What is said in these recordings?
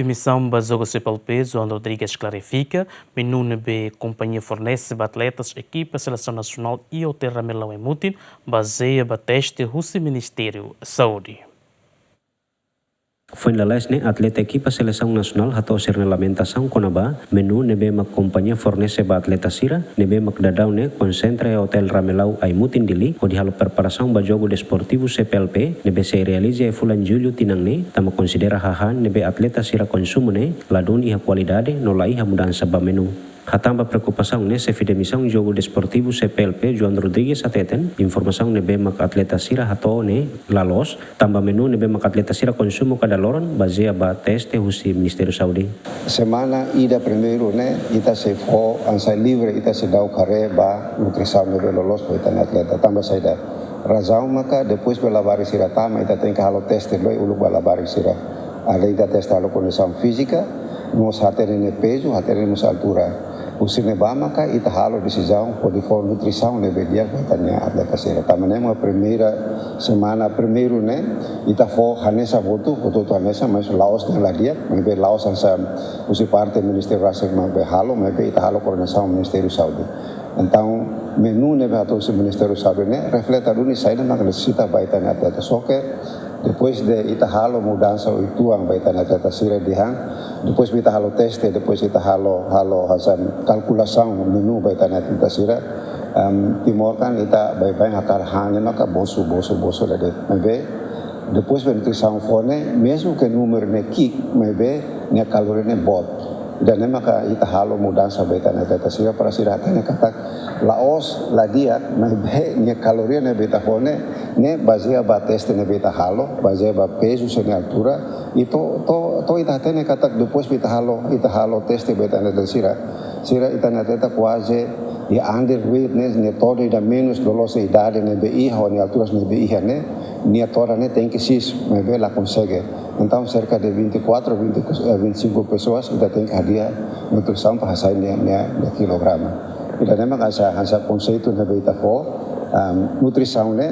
Missão Bazogo CPLP, João Rodrigues clarifica, menu B companhia fornece atletas, equipa, seleção nacional e hotel Ramelão em Mutin, baseia teste Rússia Ministério Saúde. Foi na lesne atleta equipa seleção nacional hato ser na lamentação konaba menu nebe mak companhia fornece ba atleta sira nebe mak dadau ne concentra e hotel Ramelau ai mutin dili o di halo preparação ba jogo desportivo CPLP nebe se realiza e fulan julho tinang ne tama considera hahan nebe atleta sira consumo ne ladun iha qualidade no la iha mudança ba menu. Hatamba preocupação nesse fidemissão jogo desportivo CPLP João Rodrigues ateten informação nebe mak atleta sira hato ne lalos tamba menu nebe mak atleta sira consumo cada loron baseia ba teste husi Ministério Saúde. Semana ida primeiro né ita se for ansai livre ita se dau kare ba nutrição nebe lolos ko ita atleta tamba saida razão maka depois pela vari sira tama ita tem que halo teste loi ulu bala vari sira além da testa halo condição física nos haterene peso haterene altura o cinema ka ita halo decisão pode for nutrição ne bedia katanya atleta sira tamane uma primeira semana primeiro né ita for hanesa voto hanesa mas laos na ladia mebe laos ansa usi parte Ministério Rasek mebe halo mebe ita halo coordenação Ministério Saúde então menu ne beato se Ministério Saúde né refleta duni saída na necessita baita atleta soccer depois de ita halo mudança o ituang baita atleta sira dihang depois kita halo teste depois kita halo hasan kalkulação menu baita atleta sira timor kan ita baik-baik akar hanya maka bosu lade mebe depois nutrição fone mesmo que número ne kick mebe ne kalori ne bot dan maka ita halo mudança baita atleta sira para sira tanya kata laos ladia mebe ne kalori ne beta fone ne baseia ba teste ne beta halo baseia ba peso se ne altura itu ita tene kata depois ita halo teste beta ne sira ita ne teta quase e underweight ne todo da menos dolose idade ne be iha ne alturas ne be iha ne toda ne tem que sis me ve la consegue então cerca de 25 pessoas ita tem que hadia nutrição para sair ne kilograma ita ne maka sa conceito ne beta fo nutrição ne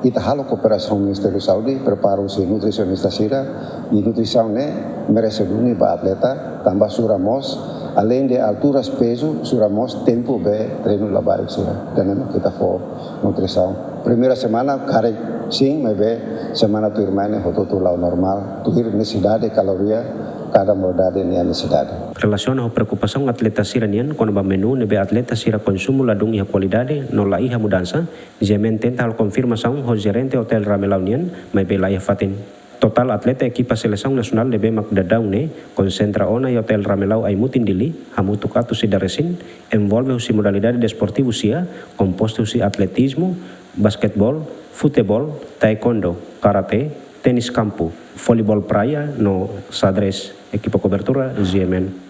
ita halo cooperação Ministério Saúde prepara os nutricionista sira e nutrição ne merece duni ba atleta tambah suramos além de alturas peso suramos tempo be treino labar sira dan kita for nutrição primeira semana kare sim me be semana tu irmane hoto lau normal tu necessidade caloria cada modalidade ne necessidade. Relaciona a preocupação atleta sira nian quando ba menu nebe atleta sira consumo ladung iha qualidade no la iha mudança jemen tenta hal confirmação ho gerente hotel Ramelau nian mai be la iha fatin total atleta equipa seleção nacional nebe mak dadau ne concentra ona e hotel Ramelau ai mutin dili hamutu katu sidaresin envolve usi modalidade desportivo sia composto usi atletismo basquetebol futebol taekwondo karate tenis campo voleibol praia no Sadres equipa cobertura GMN.